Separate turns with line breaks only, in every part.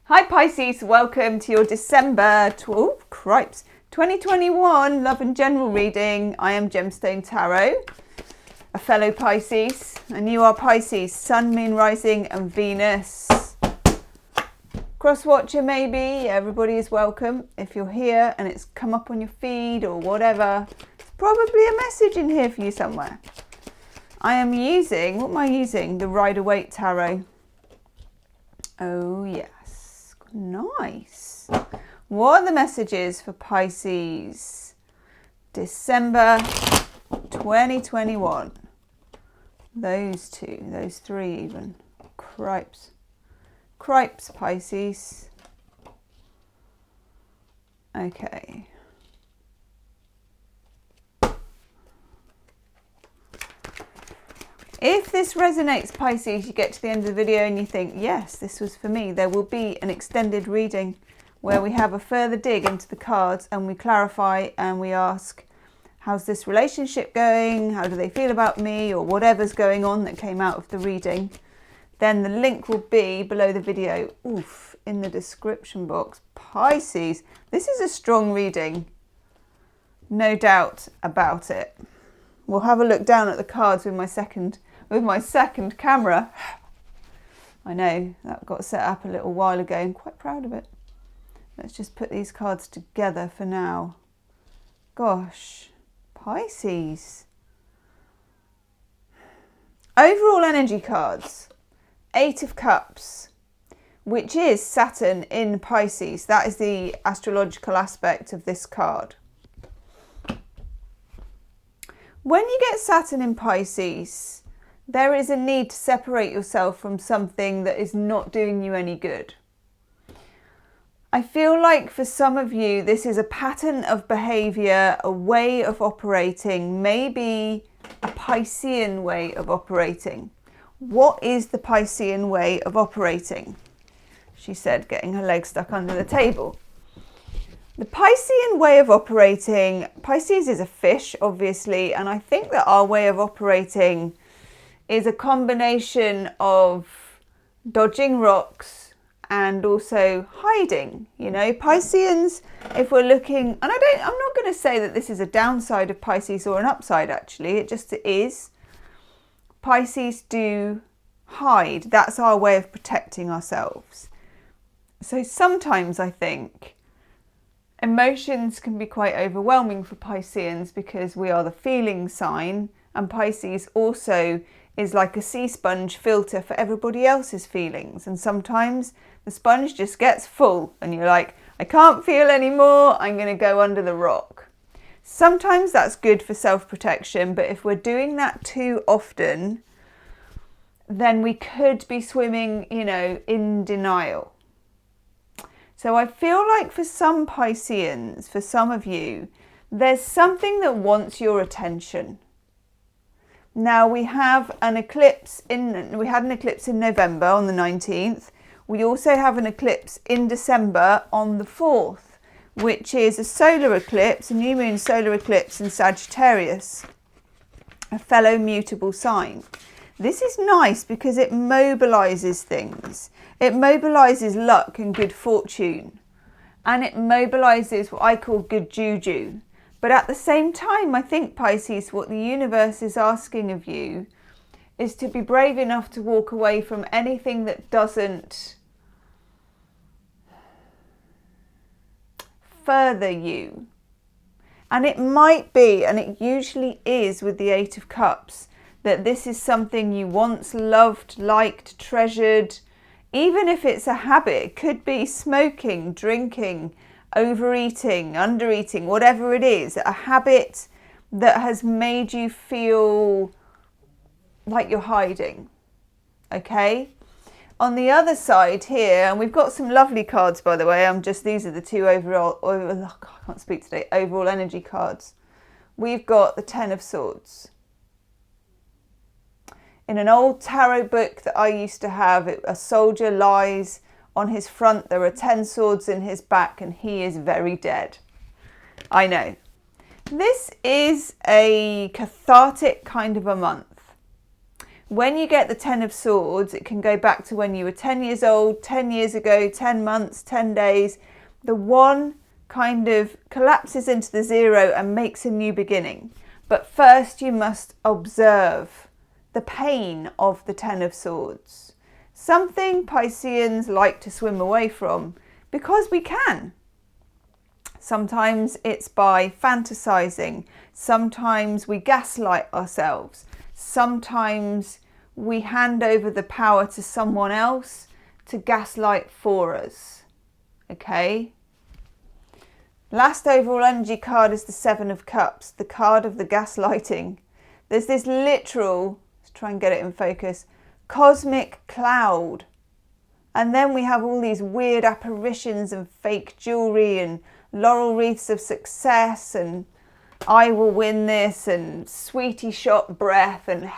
Hi Pisces, welcome to your December 2021 Love and General reading. I am Gemstone Tarot, a fellow Pisces, and you are Pisces, Sun, Moon, Rising and Venus. Cross-watcher maybe, everybody is welcome. If you're here and it's come up on your feed or whatever, there's probably a message in here for you somewhere. I am using, what am I using? The Rider-Waite Tarot. Oh yes. Nice. What are the messages for Pisces? December 2021. Those two, those three even. Cripes. Cripes, Pisces. Okay. If this resonates, Pisces, you get to the end of the video and you think, yes, this was for me, there will be an extended reading where we have a further dig into the cards and we clarify and we ask, how's this relationship going? How do they feel about me? Or whatever's going on that came out of the reading. Then the link will be below the video, in the description box. Pisces, this is a strong reading. No doubt about it. We'll have a look down at the cards with my second camera. I know, that got set up a little while ago. I'm quite proud of it. Let's just put these cards together for now. Gosh, Pisces. Overall energy cards. 8 of Cups, which is Saturn in Pisces. That is the astrological aspect of this card. When you get Saturn in Pisces, there is a need to separate yourself from something that is not doing you any good. I feel like for some of you, this is a pattern of behavior, a way of operating, maybe a Piscean way of operating. What is the Piscean way of operating? She said, getting her leg stuck under the table. The Piscean way of operating, Pisces is a fish, obviously, and I think that our way of operating is a combination of dodging rocks and also hiding. You know, Pisceans, if we're looking, and I'm not going to say that this is a downside of Pisces or an upside, actually, it just is. Pisces do hide. That's our way of protecting ourselves. So sometimes I think emotions can be quite overwhelming for Pisceans because we are the feeling sign, and Pisces also is like a sea sponge filter for everybody else's feelings, and sometimes the sponge just gets full and you're like, I can't feel anymore, I'm going to go under the rock. Sometimes that's good for self-protection, but if we're doing that too often, then we could be swimming, in denial. So I feel like for some Pisceans, for some of you, there's something that wants your attention. Now we have an eclipse we had an eclipse in November on the 19th. We also have an eclipse in December on the 4th, which is a solar eclipse, a new moon solar eclipse in Sagittarius, a fellow mutable sign. This is nice because it mobilizes things. It mobilizes luck and good fortune. And it mobilizes what I call good juju. But at the same time, I think, Pisces, what the universe is asking of you is to be brave enough to walk away from anything that doesn't further you. And it might be, and it usually is with the 8 of Cups, that this is something you once loved, liked, treasured. Even if it's a habit, it could be smoking, drinking, overeating, undereating, whatever it is, a habit that has made you feel like you're hiding. Okay? On the other side here, and we've got some lovely cards, by the way, these are the two overall energy cards. We've got the 10 of Swords. In an old tarot book that I used to have, a soldier lies on his front. There are 10 swords in his back and he is very dead. I know. This is a cathartic kind of a month. When you get the 10 of Swords, it can go back to when you were 10 years old, 10 years ago, 10 months, 10 days. The one kind of collapses into the 0 and makes a new beginning. But first you must observe the pain of the 10 of Swords. Something Pisceans like to swim away from because we can. Sometimes it's by fantasizing. Sometimes we gaslight ourselves. Sometimes we hand over the power to someone else to gaslight for us. Okay? Last overall energy card is the 7 of Cups, the card of the gaslighting. There's this literal, let's try and get it in focus, cosmic cloud. And then we have all these weird apparitions and fake jewelry and laurel wreaths of success and I will win this and sweetie shot breath and,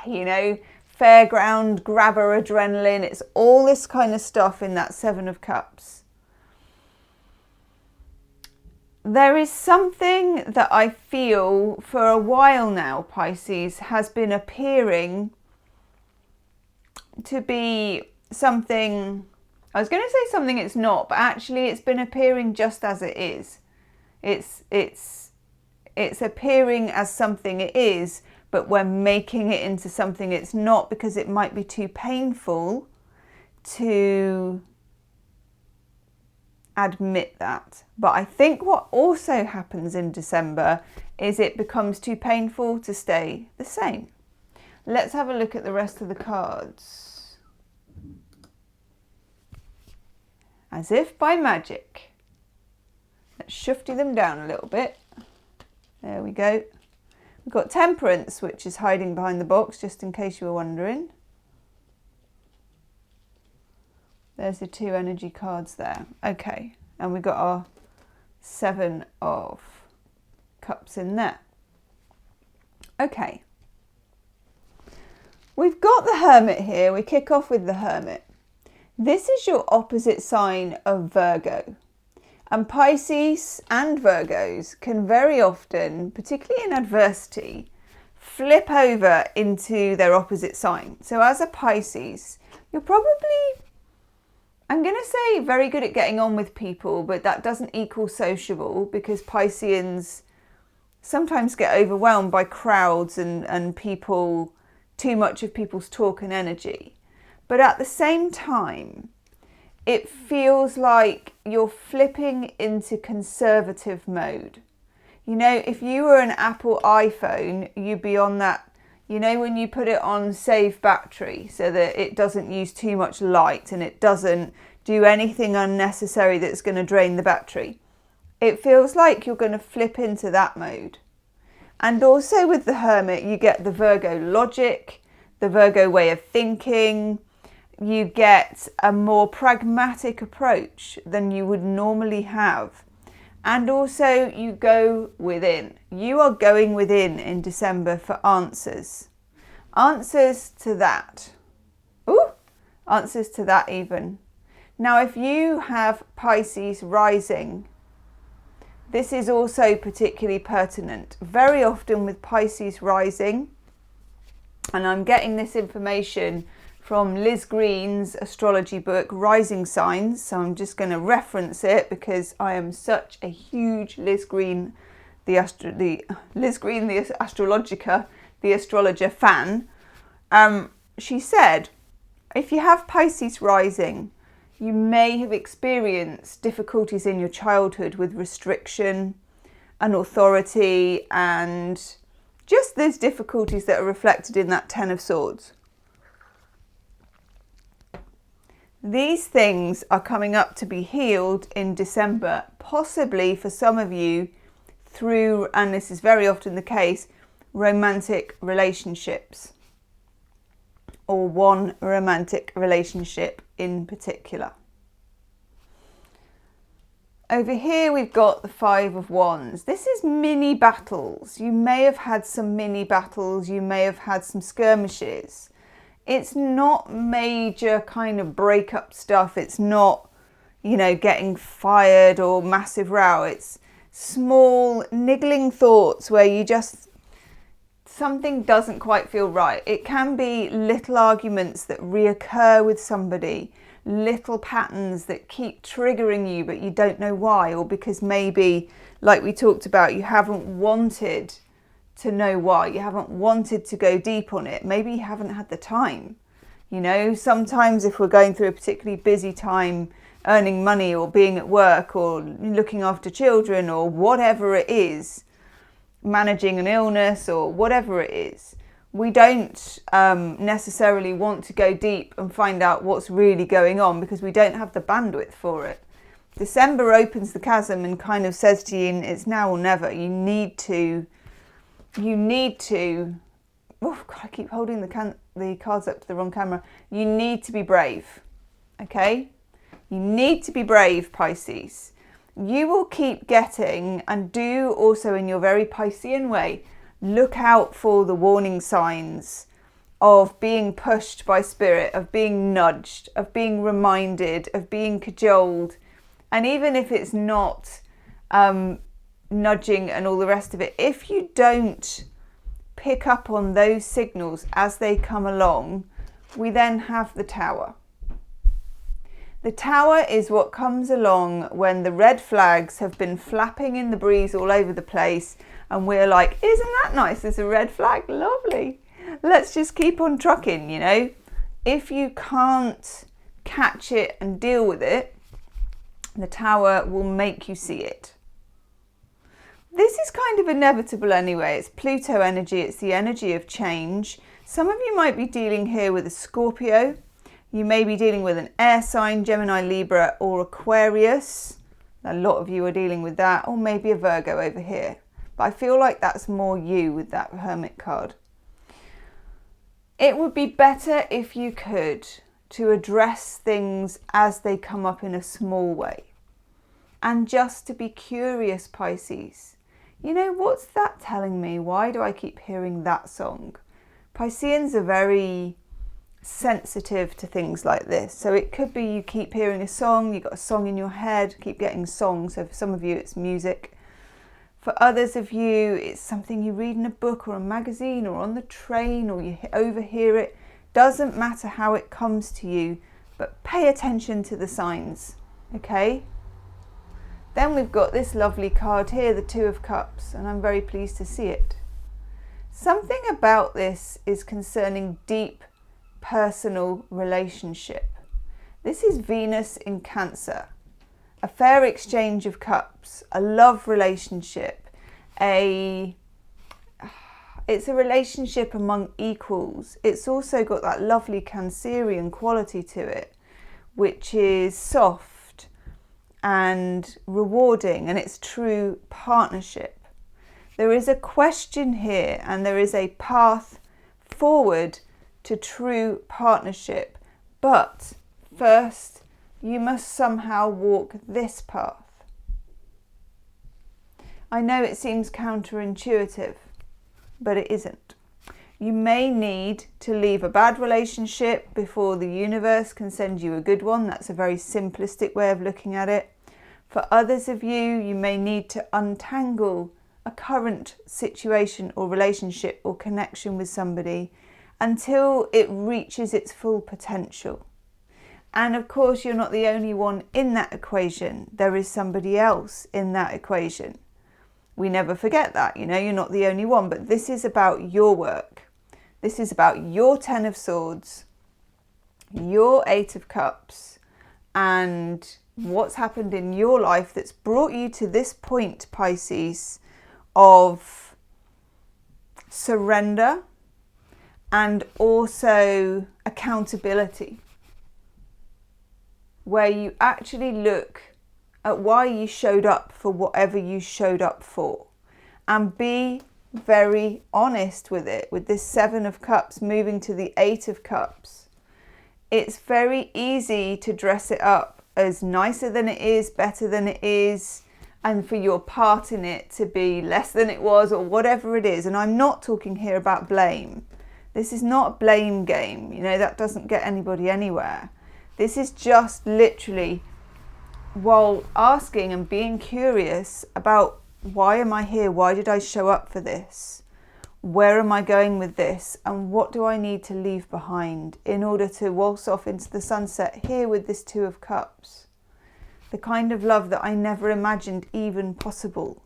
you know, fairground grabber adrenaline. It's all this kind of stuff in that 7 of Cups. There is something that I feel for a while now, Pisces, has been appearing to be something, I was going to say something it's not, but actually it's been appearing just as it is. It's appearing as something it is, but we're making it into something it's not because it might be too painful to admit that. But I think what also happens in December is it becomes too painful to stay the same. Let's have a look at the rest of the cards. As if by magic. Let's shufty them down a little bit. There we go. We've got Temperance, which is hiding behind the box, just in case you were wondering. There's the 2 energy cards there. Okay, and we've got our 7 of Cups in there. Okay. We've got the Hermit here. We kick off with the Hermit. This is your opposite sign of Virgo. And Pisces and Virgos can very often, particularly in adversity, flip over into their opposite sign. So as a Pisces, you're probably, I'm going to say, very good at getting on with people, but that doesn't equal sociable because Pisceans sometimes get overwhelmed by crowds and people, too much of people's talk and energy. But at the same time, it feels like you're flipping into conservative mode. You know, if you were an Apple iPhone, you'd be on that, you know, when you put it on save battery so that it doesn't use too much light and it doesn't do anything unnecessary that's going to drain the battery. It feels like you're going to flip into that mode. And also with the Hermit, you get the Virgo logic, the Virgo way of thinking. You get a more pragmatic approach than you would normally have. And also you go within. You are going within in December for answers. Answers to that. Ooh, answers to that even. Now, if you have Pisces rising, this is also particularly pertinent. Very often with Pisces rising, and I'm getting this information from Liz Green's astrology book, Rising Signs. So I'm just going to reference it because I am such a huge Liz Green, the astrologica, the astrologer fan. She said, if you have Pisces rising, you may have experienced difficulties in your childhood with restriction and authority and just those difficulties that are reflected in that 10 of Swords. These things are coming up to be healed in December, possibly for some of you through, and this is very often the case, romantic relationships, or one romantic relationship in particular. Over here we've got the 5 of Wands. This is mini battles. You may have had some mini battles, you may have had some skirmishes. It's not major kind of breakup stuff. It's not, you know, getting fired or massive row. It's small niggling thoughts where you just something doesn't quite feel right. It can be little arguments that reoccur with somebody, little patterns that keep triggering you, but you don't know why, or because maybe, like we talked about, you haven't wanted to know why. You haven't wanted to go deep on it. Maybe you haven't had the time. You know, sometimes if we're going through a particularly busy time, earning money or being at work or looking after children or whatever it is, managing an illness or whatever it is, we don't necessarily want to go deep and find out what's really going on because we don't have the bandwidth for it. December opens the chasm and kind of says to you, it's now or never. You need to, oh God, I keep holding the cards up to the wrong camera. You need to be brave, okay? You need to be brave, Pisces. You will keep getting, and do also in your very Piscean way, look out for the warning signs of being pushed by spirit, of being nudged, of being reminded, of being cajoled. And even if it's not nudging and all the rest of it, if you don't pick up on those signals as they come along, we then have the Tower. The Tower is what comes along when the red flags have been flapping in the breeze all over the place and we're like, isn't that nice? There's a red flag, lovely. Let's just keep on trucking, you know. If you can't catch it and deal with it, the Tower will make you see it. This is kind of inevitable anyway. It's Pluto energy. It's the energy of change. Some of you might be dealing here with a Scorpio. You may be dealing with an air sign, Gemini, Libra, or Aquarius. A lot of you are dealing with that, or maybe a Virgo over here. But I feel like that's more you with that Hermit card. It would be better if you could to address things as they come up in a small way. And just to be curious, Pisces. You know, what's that telling me? Why do I keep hearing that song? Pisceans are very sensitive to things like this. So it could be you keep hearing a song, you've got a song in your head, keep getting songs. So for some of you it's music. For others of you it's something you read in a book or a magazine or on the train or you overhear it. Doesn't matter how it comes to you, but pay attention to the signs, okay? Then we've got this lovely card here, the Two of Cups, and I'm very pleased to see it. Something about this is concerning deep personal relationship. This is Venus in Cancer, a fair exchange of cups, a love relationship, it's a relationship among equals. It's also got that lovely Cancerian quality to it, which is soft and rewarding, and it's true partnership. There is a question here and there is a path forward to true partnership, but first you must somehow walk this path. I know it seems counterintuitive, but it isn't. You may need to leave a bad relationship before the universe can send you a good one. That's a very simplistic way of looking at it. For others of you, you may need to untangle a current situation or relationship or connection with somebody until it reaches its full potential. And of course, you're not the only one in that equation. There is somebody else in that equation. We never forget that, you know, you're not the only one, but this is about your work. This is about your Ten of Swords, your Eight of Cups, and what's happened in your life that's brought you to this point, Pisces, of surrender and also accountability, where you actually look at why you showed up for whatever you showed up for and be very honest with it. With this Seven of Cups moving to the Eight of Cups, it's very easy to dress it up as nicer than it is, better than it is, and for your part in it to be less than it was or whatever it is. And I'm not talking here about blame. This is not a blame game, you know, that doesn't get anybody anywhere. This is just literally while asking and being curious about, why am I here? Why did I show up for this? where am I going with this, and what do I need to leave behind in order to waltz off into the sunset here with this Two of Cups. The kind of love that I never imagined even possible.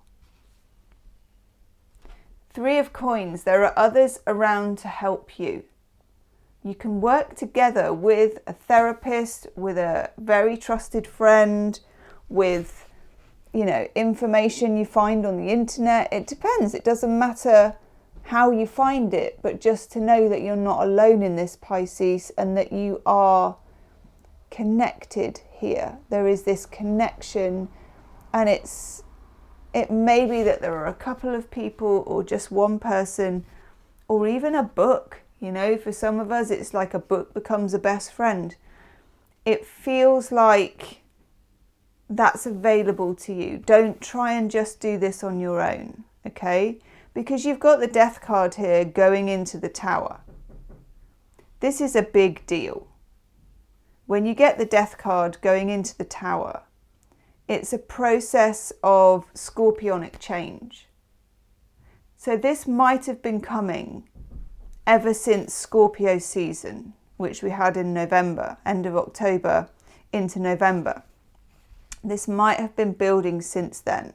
Three of Coins, there are others around to help you. You can work together with a therapist, with a very trusted friend, with, you know, information you find on the internet. It depends. It doesn't matter how you find it, but just to know that you're not alone in this, Pisces, and that you are connected here. There is this connection, and it may be that there are a couple of people or just one person or even a book. You know, for some of us, it's like a book becomes a best friend. It feels like that's available to you. Don't try and just do this on your own, okay? Because you've got the Death card here going into the Tower. This is a big deal. When you get the Death card going into the Tower, it's a process of scorpionic change. So this might have been coming ever since Scorpio season, which we had in November, end of October into November. This might have been building since then.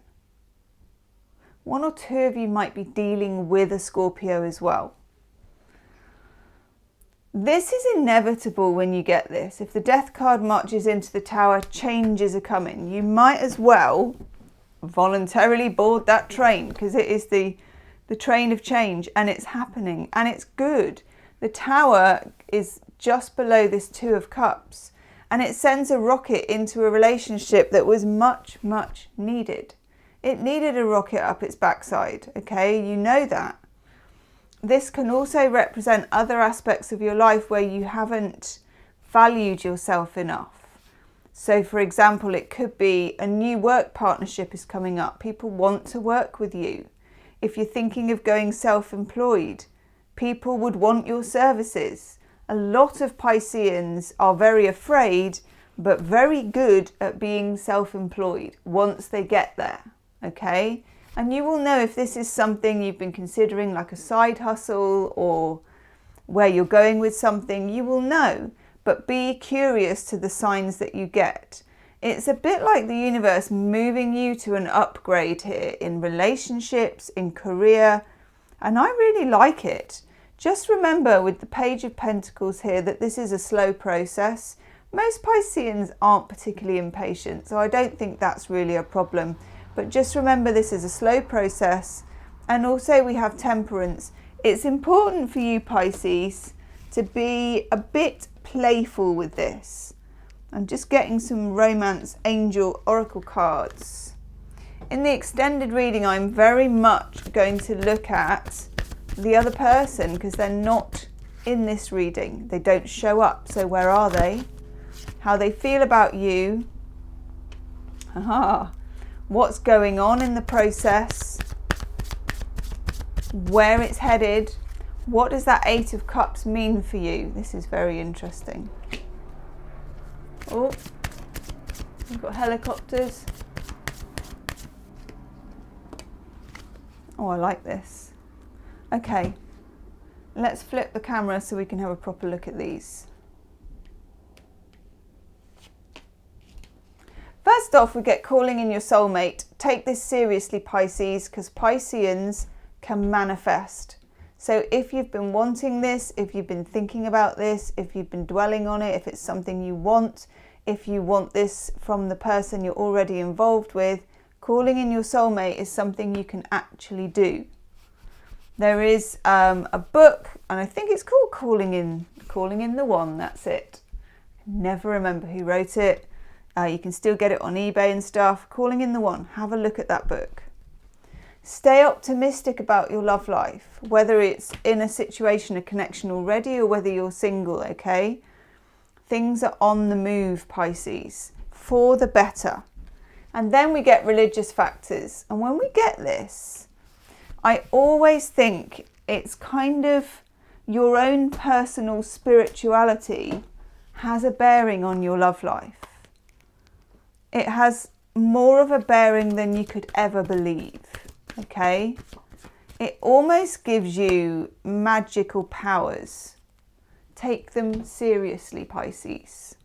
One or two of you might be dealing with a Scorpio as well. This is inevitable when you get this. If the Death card marches into the Tower, changes are coming. You might as well voluntarily board that train, because it is the train of change, and it's happening, and it's good. The Tower is just below this Two of Cups, and it sends a rocket into a relationship that was much, much needed. It needed a rocket up its backside, okay? You know that. This can also represent other aspects of your life where you haven't valued yourself enough. So for example, it could be a new work partnership is coming up. People want to work with you. If you're thinking of going self-employed, people would want your services. A lot of Pisceans are very afraid, but very good at being self-employed once they get there, okay? And you will know if this is something you've been considering, like a side hustle, or where you're going with something, you will know. But be curious to the signs that you get. It's a bit like the universe moving you to an upgrade here in relationships, in career, and I really like it. Just remember with the Page of Pentacles here that this is a slow process. Most Pisceans aren't particularly impatient, so I don't think that's really a problem. But just remember this is a slow process, and also we have Temperance. It's important for you, Pisces, to be a bit playful with this. I'm just getting some Romance Angel Oracle cards. In the extended reading, I'm very much going to look at the other person because they're not in this reading. They don't show up. So where are they? How they feel about you. What's going on in the process? Where it's headed. What does that Eight of Cups mean for you? This is very interesting. Oh, we've got helicopters. Oh, I like this. Okay, let's flip the camera so we can have a proper look at these. First off, we get calling in your soulmate. Take this seriously, Pisces, because Pisceans can manifest. So if you've been wanting this, if you've been thinking about this, if you've been dwelling on it, if it's something you want, if you want this from the person you're already involved with, calling in your soulmate is something you can actually do. There is a book, and I think it's called Calling in the One, that's it. Never remember who wrote it. You can still get it on eBay and stuff. Calling in the One, have a look at that book. Stay optimistic about your love life, whether it's in a situation, a connection already, or whether you're single, okay? Things are on the move, Pisces, for the better. And then we get religious factors. And when we get this, I always think it's kind of your own personal spirituality has a bearing on your love life. It has more of a bearing than you could ever believe. Okay, it almost gives you magical powers. Take them seriously, Pisces.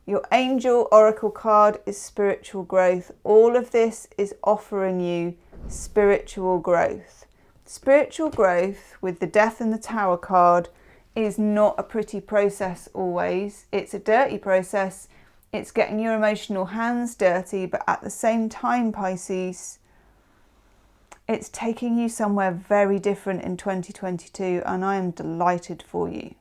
Your angel oracle card is spiritual growth. All of this is offering you spiritual growth. Spiritual growth with the Death and the Tower card is not a pretty process always. It's a dirty process. It's getting your emotional hands dirty, but at the same time, Pisces, it's taking you somewhere very different in 2022, and I am delighted for you.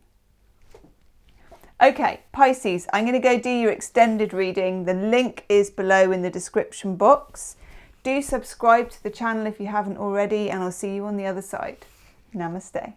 Okay, Pisces, I'm going to go do your extended reading. The link is below in the description box. Do subscribe to the channel if you haven't already, and I'll see you on the other side. Namaste.